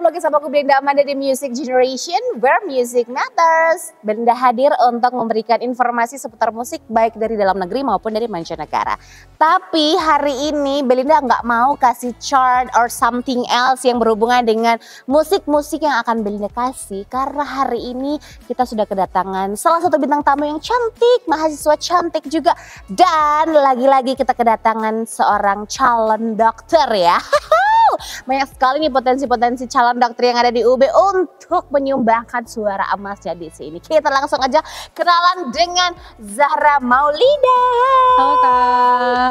kembali lagi sama aku Belinda Amanda di Music Generation where music matters. Belinda hadir untuk memberikan informasi seputar musik baik dari dalam negeri maupun dari mancanegara. Tapi hari ini Belinda nggak mau kasih chart or something else yang berhubungan dengan musik-musik yang akan Belinda kasih. Karena hari ini kita sudah kedatangan salah satu bintang tamu yang cantik, mahasiswa cantik juga. Dan lagi-lagi kita kedatangan seorang calon dokter ya. Banyak sekali nih potensi-potensi calon dokter yang ada di UB untuk menyumbangkan suara emasnya di sini. Kita langsung aja kenalan dengan Zahra Maulida. Halo Kak.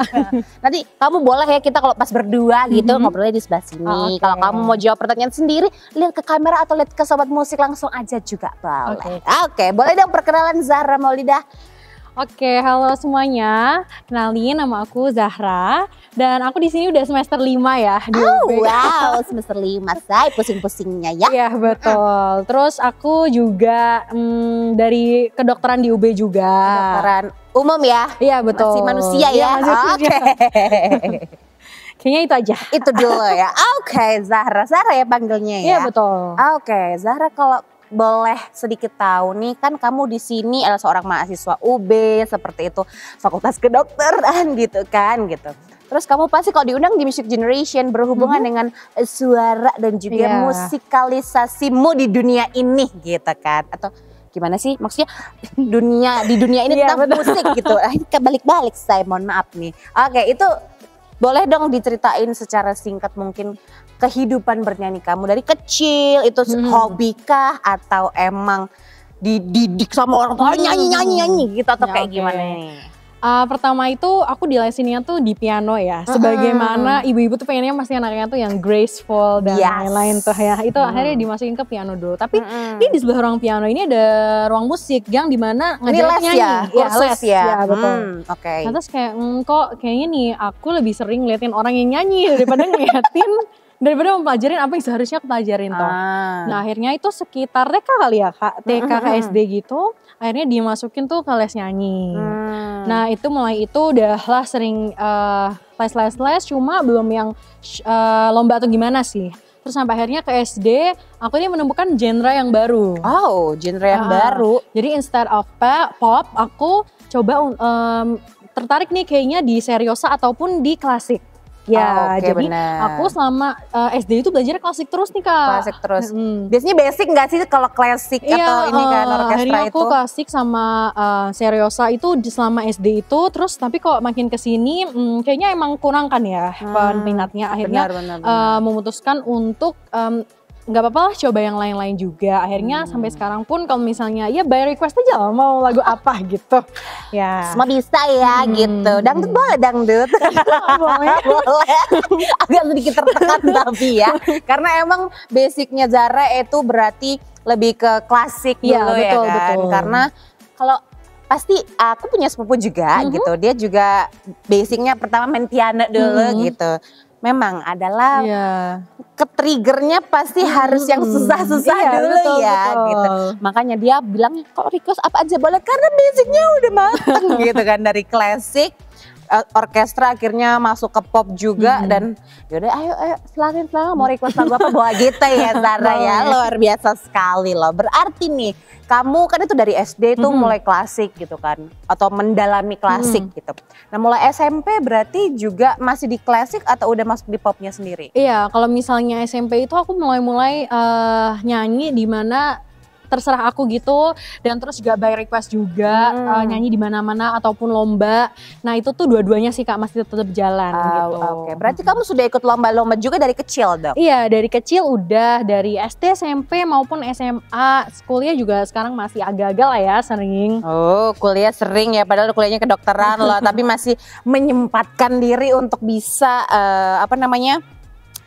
Nanti kamu boleh ya kita kalau pas berdua gitu ngobrolnya di sebelah sini. Oh, okay. Kalau kamu mau jawab pertanyaan sendiri, lihat ke kamera atau lihat ke sobat musik langsung aja juga boleh. Oke, boleh dong perkenalan Zahra Maulida. Oke, halo semuanya. Kenalin, nama aku Zahra dan aku di sini udah semester 5 ya di UB. Wow, semester 5 say pusing-pusingnya ya. Iya, betul. Terus aku juga dari kedokteran di UB juga. Kedokteran umum ya? Iya, betul. Masih manusia ya? Oke. Kayaknya itu aja. Itu dulu ya. Oke, Zahra. Zahra ya panggilnya ya? Iya, betul. Oke, Zahra kalau boleh sedikit tahu nih, kan kamu di sini adalah seorang mahasiswa UB seperti itu, Fakultas Kedokteran gitu kan gitu. Terus kamu pasti kalau diundang di Music Generation berhubungan dengan suara dan juga musikalisasimu di dunia ini gitu kan. Atau gimana sih maksudnya di dunia ini tentang musik gitu. Balik-balik saya mohon maaf nih. Oke, itu boleh dong diceritain secara singkat mungkin kehidupan bernyanyi kamu dari kecil itu hobi kah atau emang dididik sama orang tua nyanyi gitu atau kayak gimana nih? Pertama itu aku di lesinnya tuh di piano ya. Sebagaimana ibu-ibu tuh pengennya pasti anaknya tuh yang graceful dan lain-lain tuh ya. Itu akhirnya dimasukin ke piano dulu. Tapi di sebelah ruang piano ini ada ruang musik yang dimana ngajarin nyanyi. Kursus ya? Betul. Oke. Nah, terus kayak kok kayaknya nih aku lebih sering ngeliatin orang yang nyanyi daripada daripada mempelajarin apa yang seharusnya aku pelajarin toh. Nah akhirnya itu sekitar TK kali ya Kak, TK ke SD gitu. Akhirnya dimasukin tuh ke les nyanyi. Nah itu mulai itu udahlah sering les cuma belum yang lomba atau gimana sih. Terus sampai akhirnya ke SD aku ini menemukan genre yang baru. Oh, genre yang baru. Jadi instead of pop aku coba tertarik nih kayaknya di seriosa ataupun di klasik. Ya, jadi aku selama SD itu belajar klasik terus nih Kak. Klasik terus. Biasanya basic nggak sih kalau klasik atau ini kan orkestra akhirnya itu? aku klasik sama seriosa itu selama SD itu, terus tapi kok makin kesini kayaknya emang kurang kan ya peminatnya. Akhirnya memutuskan untuk nggak apa-apa lah coba yang lain-lain juga. Akhirnya sampai sekarang pun kalau misalnya ya by request aja lah mau lagu apa gitu. Ya. Semua bisa ya gitu. Dangdut boleh dangdut. Boleh. Agak sedikit tertekan tapi ya. Karena emang basicnya Zahra itu berarti lebih ke klasik dulu ya kan. Betul. Karena kalau pasti aku punya sepupu juga gitu. Dia juga basicnya pertama main piano dulu gitu. Memang adalah ke-triggernya pasti harus yang susah-susah dulu gitu. Makanya dia bilang kok request apa aja boleh karena basicnya udah mateng gitu kan dari klasik orkestra akhirnya masuk ke pop juga dan yaudah ayo silakan mau request lagu apa bawa gitu ya Zahra ya, luar biasa sekali loh. Berarti nih kamu kan itu dari SD tuh mulai klasik gitu kan atau mendalami klasik gitu. Nah mulai SMP berarti juga masih di klasik atau udah masuk di popnya sendiri? Iya, kalau misalnya SMP itu aku mulai nyanyi di mana terserah aku gitu, dan terus juga by request juga nyanyi di mana-mana ataupun lomba. Nah itu tuh dua-duanya sih Kak masih tetap jalan gitu. Oke, berarti kamu sudah ikut lomba-lomba juga dari kecil dong? Iya dari kecil udah, dari SD, SMP maupun SMA, kuliah juga sekarang masih agak-agak lah ya sering. Oh kuliah sering ya, padahal kuliahnya kedokteran loh, tapi masih menyempatkan diri untuk bisa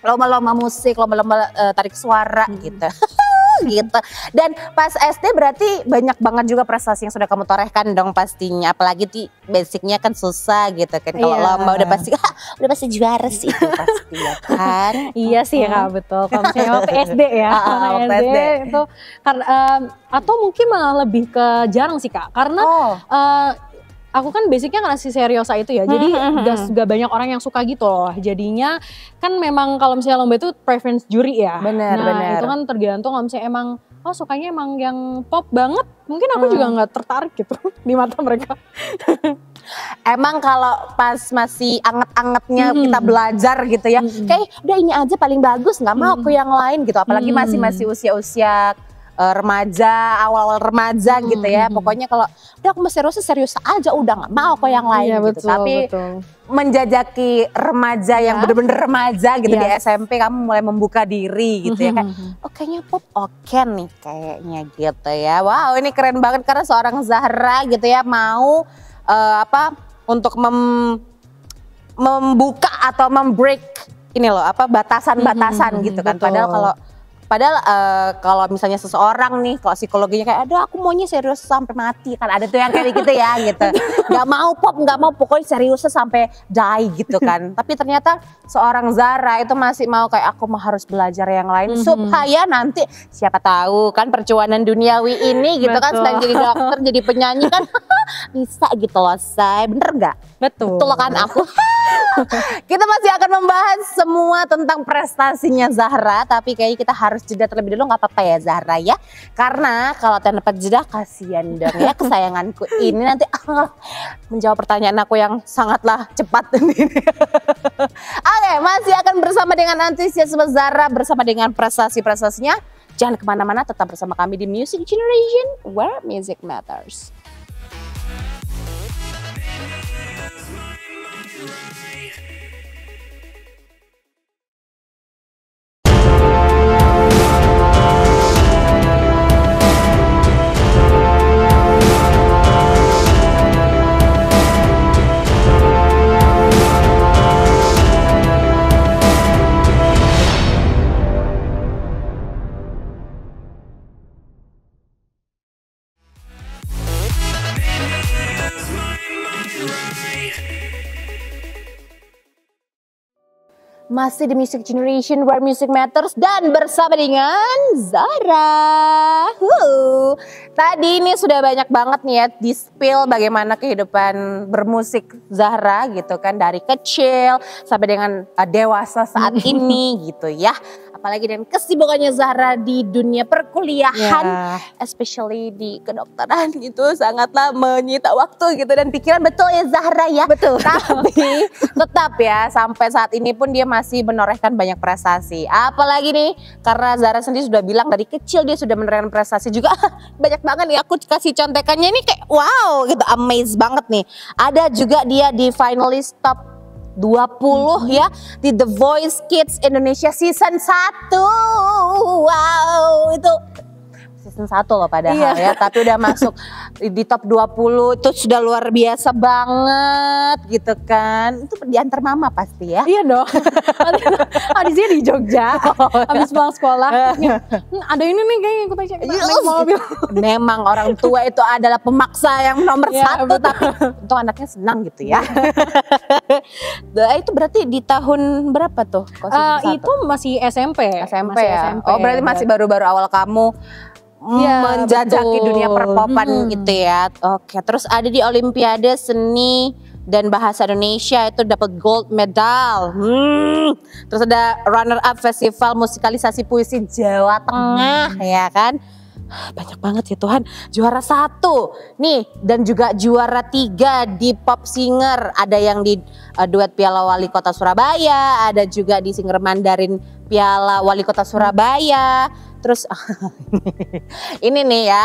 lomba-lomba musik, lomba-lomba tarik suara gitu. Gitu. Dan pas SD berarti banyak banget juga prestasi yang sudah kamu torehkan dong pastinya. Apalagi di basicnya kan susah gitu kan. Kalau lomba udah pasti juara sih itu pasti ya kan. Iya sih Kak, betul. Kalau misalnya waktu SD ya. Waktu SD itu karena atau mungkin malah lebih ke jarang sih Kak. Karena aku kan basicnya karena si Seriosa itu ya, jadi gak banyak orang yang suka gitu loh. Jadinya kan memang kalau misalnya lomba itu preference juri ya. Benar. Itu kan tergantung kalau misalnya emang sukanya emang yang pop banget, mungkin aku juga nggak tertarik gitu di mata mereka. Emang kalau pas masih anget-angetnya kita belajar gitu ya, kayak udah ini aja paling bagus, nggak mau ke yang lain gitu. Apalagi masih usia-usia remaja, awal-awal remaja gitu ya. Pokoknya kalau udah aku mau serius aja, udah nggak mau ke yang lain gitu. Betul, Tapi menjajaki remaja yang bener-bener remaja gitu di SMP, kamu mulai membuka diri gitu ya kan. Oh kayaknya pop oke nih kayaknya gitu ya. Wow ini keren banget karena seorang Zahra gitu ya mau untuk membuka atau membreak ini loh batasan-batasan gitu kan. Padahal kalau misalnya seseorang nih, kalau psikologinya kayak, aduh aku maunya serius sampai mati kan, ada tuh yang kayak gitu ya gitu. Gak mau pop, gak mau pokoknya seriusnya sampai die gitu kan. Tapi ternyata seorang Zahra itu masih mau kayak aku harus belajar yang lain supaya nanti siapa tahu kan perjuangan duniawi ini gitu kan, selain jadi dokter jadi penyanyi kan bisa gitu loh say, bener gak? Betul kan aku. Kita masih akan membahas semua tentang prestasinya Zahra, tapi kayaknya kita harus jeda terlebih dulu, nggak apa-apa ya Zahra ya, karena kalau tanpa jeda kasihan dong ya kesayanganku ini nanti menjawab pertanyaan aku yang sangatlah cepat ini. Oke, masih akan bersama dengan antusiasme Zahra, bersama dengan prestasi-prestasinya. Jangan kemana-mana, tetap bersama kami di Music Generation where music matters. Masih di Music Generation where music matters dan bersama dengan Zahra. Tadi ini sudah banyak banget nih ya di spill bagaimana kehidupan bermusik Zahra gitu kan, dari kecil sampai dengan dewasa saat ini gitu ya. Apalagi dengan kesibukannya Zahra di dunia perkuliahan, especially di kedokteran gitu, sangatlah menyita waktu gitu dan pikiran, betul ya Zahra ya. Betul. Tapi tetap ya sampai saat ini pun dia masih menorehkan banyak prestasi. Apalagi nih karena Zahra sendiri sudah bilang dari kecil dia sudah menorehkan prestasi juga. Banyak banget nih, aku kasih contekannya ini kayak wow gitu, amazed banget nih. Ada juga dia di finalist top 20 ya di The Voice Kids Indonesia season 1. Wow, itu season 1 loh padahal ya, tapi udah masuk di top 20 itu sudah luar biasa banget gitu kan. Itu diantar mama pasti ya. Iya dong. Di sini di Jogja. Habis pulang sekolah. Ada ini nih kayaknya ikut aja naik mobil. Memang orang tua itu adalah pemaksa yang nomor satu, tapi untuk anaknya senang gitu ya. Itu berarti di tahun berapa tuh? Itu masih SMP. SMP ya. Oh berarti masih baru-baru awal kamu menjajaki dunia perpopan gitu ya. Oke, terus ada di Olimpiade Seni dan Bahasa Indonesia itu dapat gold medal. Terus ada runner up Festival Musikalisasi Puisi Jawa Tengah ya kan. Banyak banget ya Tuhan, juara 1 nih dan juga juara 3 di Pop Singer. Ada yang di duet Piala Wali Kota Surabaya, ada juga di Singer Mandarin Piala Wali Kota Surabaya. Terus ini nih ya,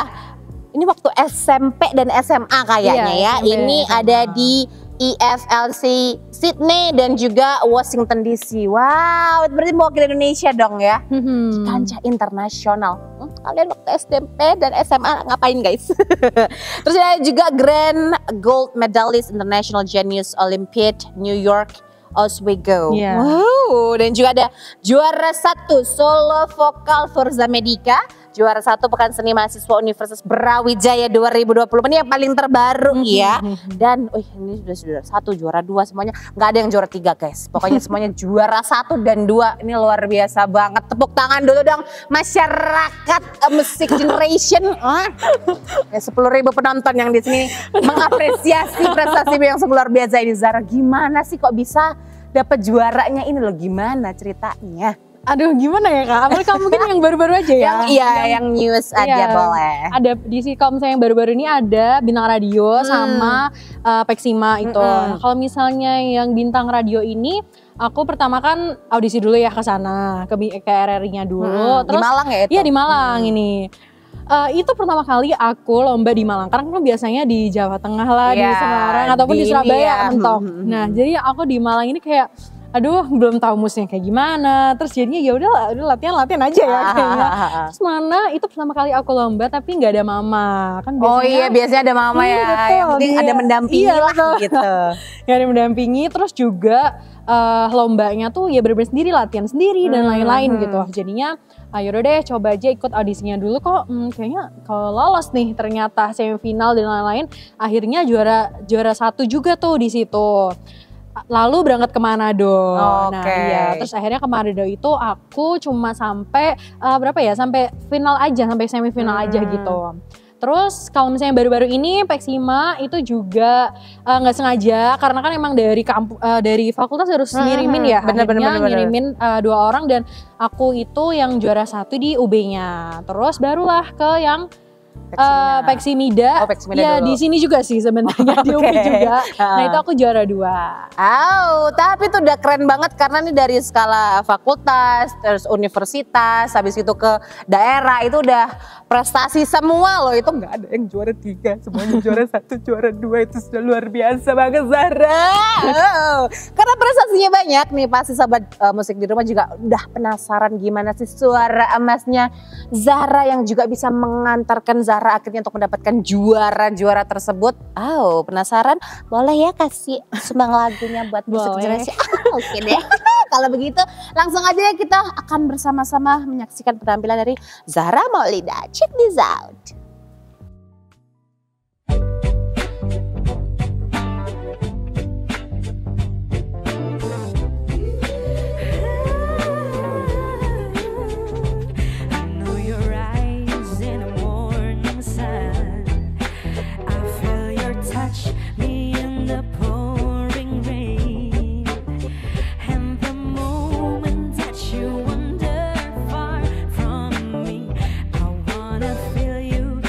ini waktu SMP dan SMA kayaknya ya. Ini ada di EFLC Sydney dan juga Washington DC. Wow, itu berarti mewakili Indonesia dong ya. Kancah internasional. Kalian waktu SMP dan SMA ngapain guys? Terus ada juga Grand Gold Medalist International Genius Olympiad New York Oswego. Wow, dan juga ada juara 1 solo vokal Forza Medica juara 1 Pekan Seni Mahasiswa Universitas Brawijaya 2020. Ini yang paling terbaru ya. Dan ini sudah 1, juara 2 semuanya. Nggak ada yang juara 3 guys. Pokoknya semuanya juara 1 dan 2. Ini luar biasa banget. Tepuk tangan dulu dong masyarakat Music Generation. Ya 10.000 penonton yang di sini mengapresiasi prestasi yang luar biasa ini. Zara, gimana sih kok bisa dapat juaranya ini loh, gimana ceritanya? Aduh, gimana ya Kak? Apalagi kamu mungkin yang baru-baru aja ya? yang news aja boleh. Ada di kalau misalnya yang baru-baru ini ada Bintang Radio sama Peksima itu. Nah, kalau misalnya yang Bintang Radio ini, aku pertama kan audisi dulu ya ke sana, ke RRI-nya dulu. Terus, di Malang ya itu? Iya di Malang ini. Itu pertama kali aku lomba di Malang. Karena kan biasanya di Jawa Tengah lah, di Semarang ataupun di Surabaya mentok. Nah, jadi aku di Malang ini kayak aduh belum tahu musiknya kayak gimana, terus jadinya ya udah latihan aja ya kayaknya. Terus mana itu pertama kali aku lomba tapi nggak ada mama kan biasanya. Biasanya ada mama ya, betul, yang penting ada mendampingi lah gitu. Nggak ada mendampingi, terus juga lombanya tuh ya bener-bener sendiri, latihan sendiri dan lain-lain gitu. Jadinya yaudah deh coba aja ikut audisinya dulu kok kayaknya kalau lolos nih ternyata semifinal dan lain-lain. Akhirnya juara 1 juga tuh di situ. Lalu berangkat ke Manado. Nah iya, terus akhirnya ke Manado itu aku cuma sampai sampai final aja, sampai semifinal aja gitu. Terus kalau misalnya baru-baru ini Peksima itu juga nggak sengaja karena kan emang dari fakultas harus ngirimin ya, akhirnya ngirimin 2 orang dan aku itu yang juara 1 di UB-nya. Terus barulah ke yang Peksimida. Ya di sini juga sih sebenarnya di UB juga. Nah itu aku juara 2. Tapi itu udah keren banget karena ini dari skala fakultas, terus universitas, habis itu ke daerah itu udah prestasi semua loh. Itu nggak ada yang juara 3, semuanya juara 1, juara 2 itu sudah luar biasa banget Zara. Karena prestasinya banyak nih, pasti sahabat musik di rumah juga udah penasaran gimana sih suara emasnya Zara yang juga bisa mengantarkan Zara akhirnya untuk mendapatkan juara tersebut. Penasaran? Boleh ya kasih sumbang lagunya buat Music Generation? Oke deh. Kalau begitu langsung aja ya kita akan bersama-sama menyaksikan penampilan dari Zara Maulida. Check this out. Feel you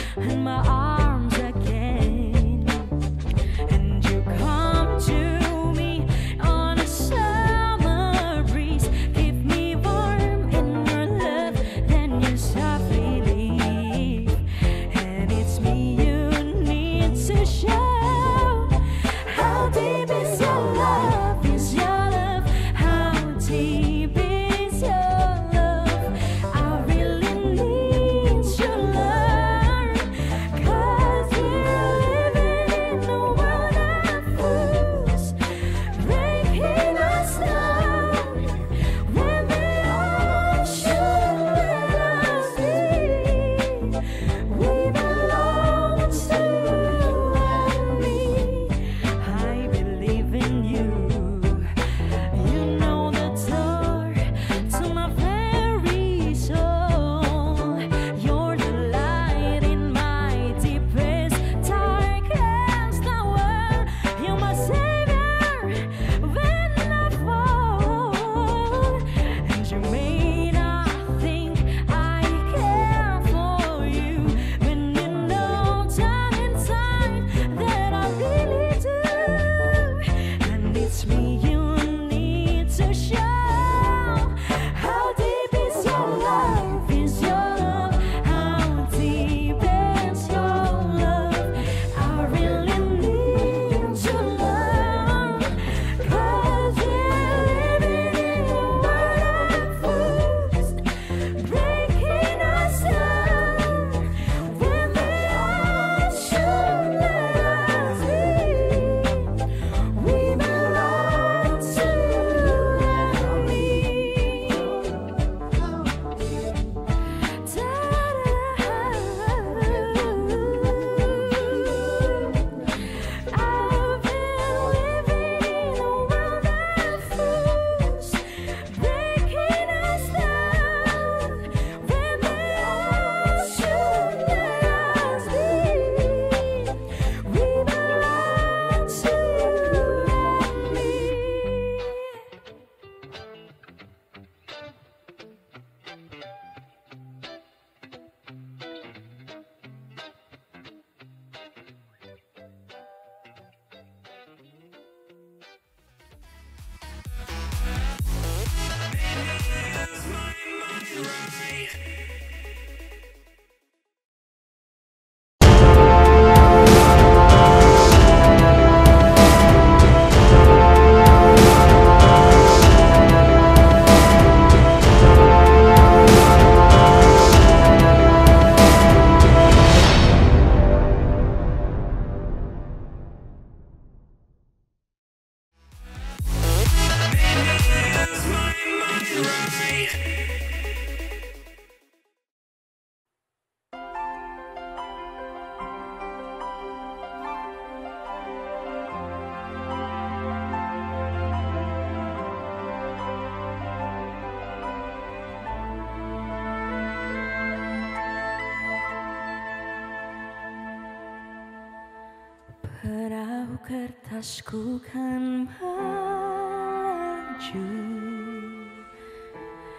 nafasku kan melaju,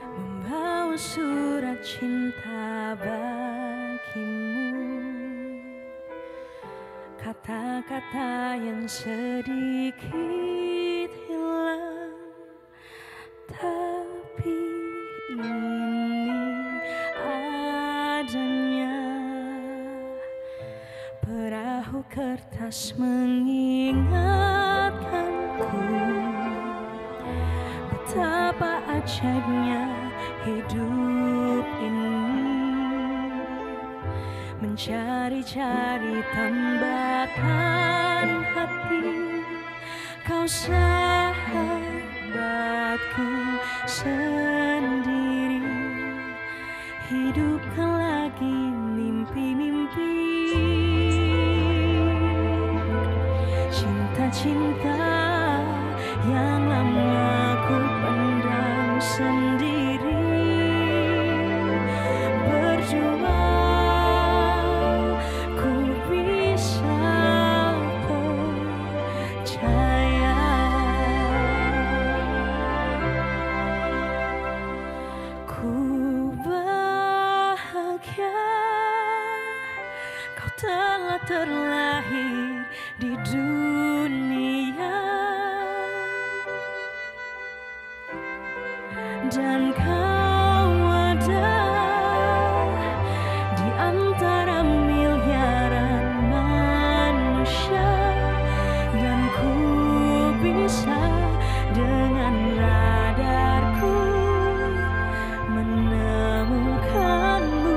membawa surat cinta bagimu. Kata-kata yang sedikit hilang, tapi ini adanya. Perahu kertas mengingatkanku betapa ajaibnya hidup ini, mencari-cari tambatan hati. Kau sahabatku sendiri, hidupkan lagi mimpi-mimpi. Cinta-cinta yang lama ku pendam sendiri, berjuang ku bisa percaya. Ku bahagia kau telah terlahir di dunia, dan kau ada di antara miliaran manusia, dan ku bisa dengan radarku menemukanmu.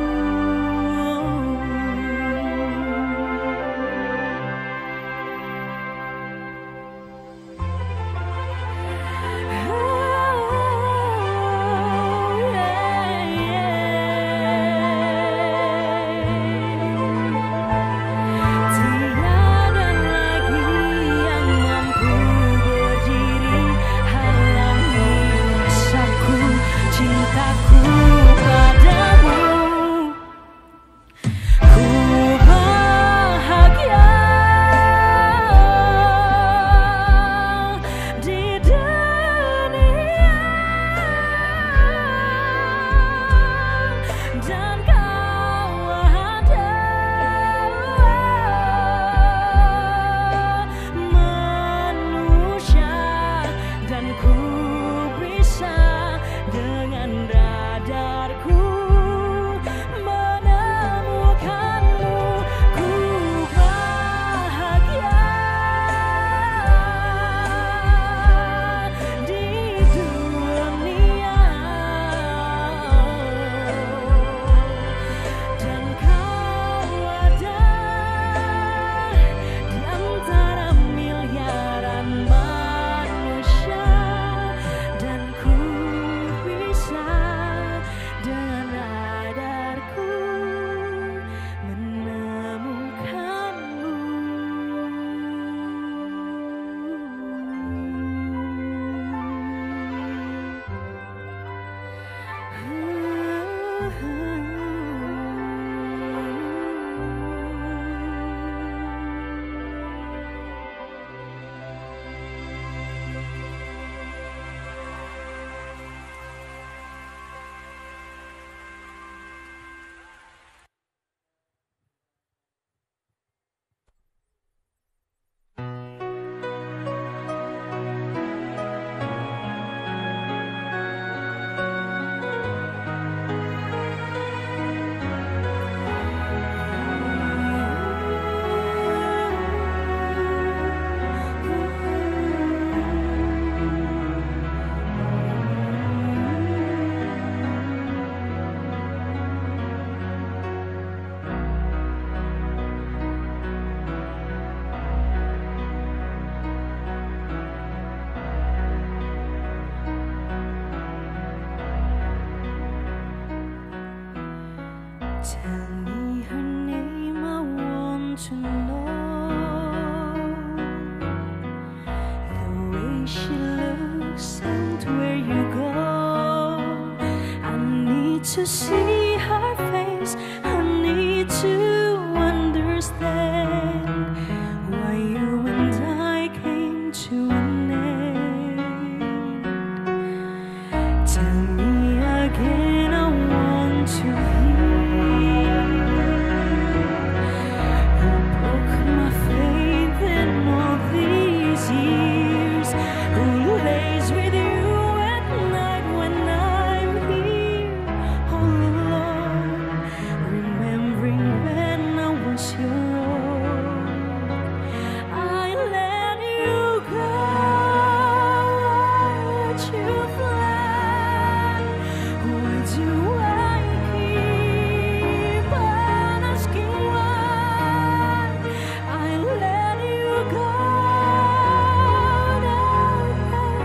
Tell me her name, I want to know the way she looks and where you go. I need to see her face, I need to understand why you and I came Tell me again, I want to hear. Who broke my faith in all these years? Who lays with you at night when I'm here all alone, remembering when I was your own? I let you go, I let you fly. Why do I keep on asking why? I let you go, now that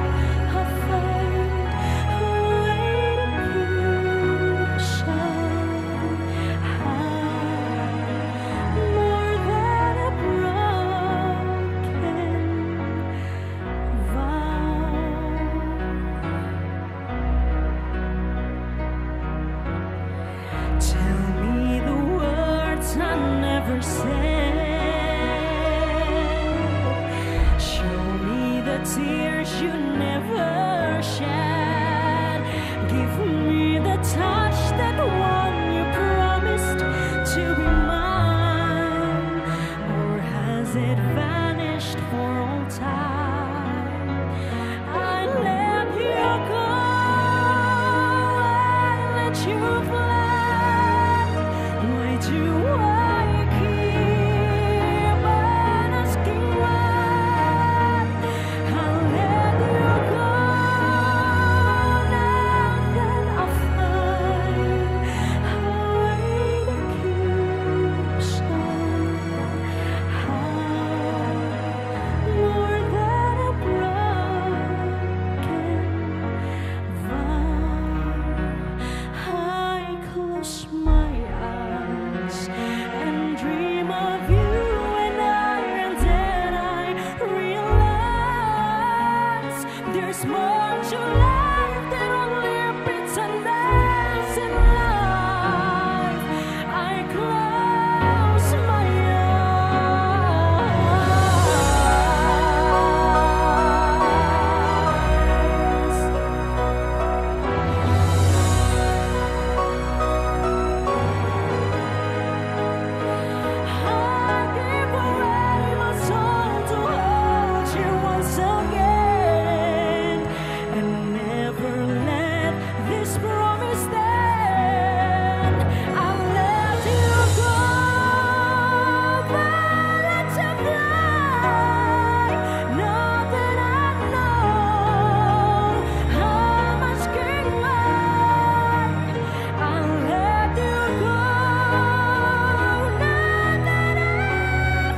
I find a way to keep somehow. More than a broken vow. Tell me the words I never said. Show me the tears you never shed. Give me the touch that one you promised to be mine. Or has it vanished for all time? I let you go, I let you fly. Why do I keep on asking why? I let you go, now that I find a way to keep somehow. More than a broken vow. I close my eyes and dream of you and then I realize there's more to life than only bitterness in life. I close my I give away my soul to hold you once again, and never let this promise stand. I'll let you go, but let you fly. Know that I know I'm asking why. I'll let you go, now that I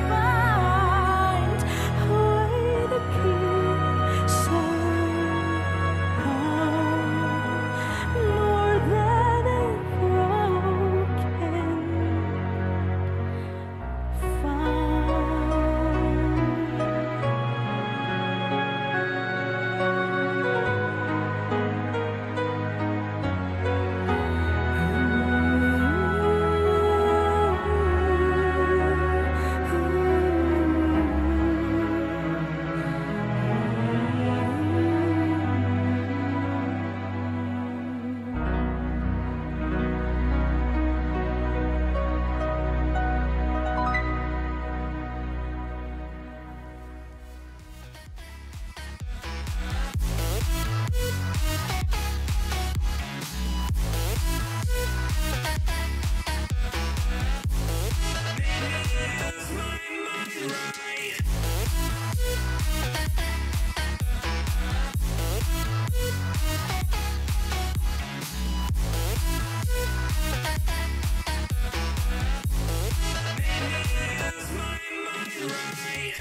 find a way to keep somehow. More than a broken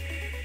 right.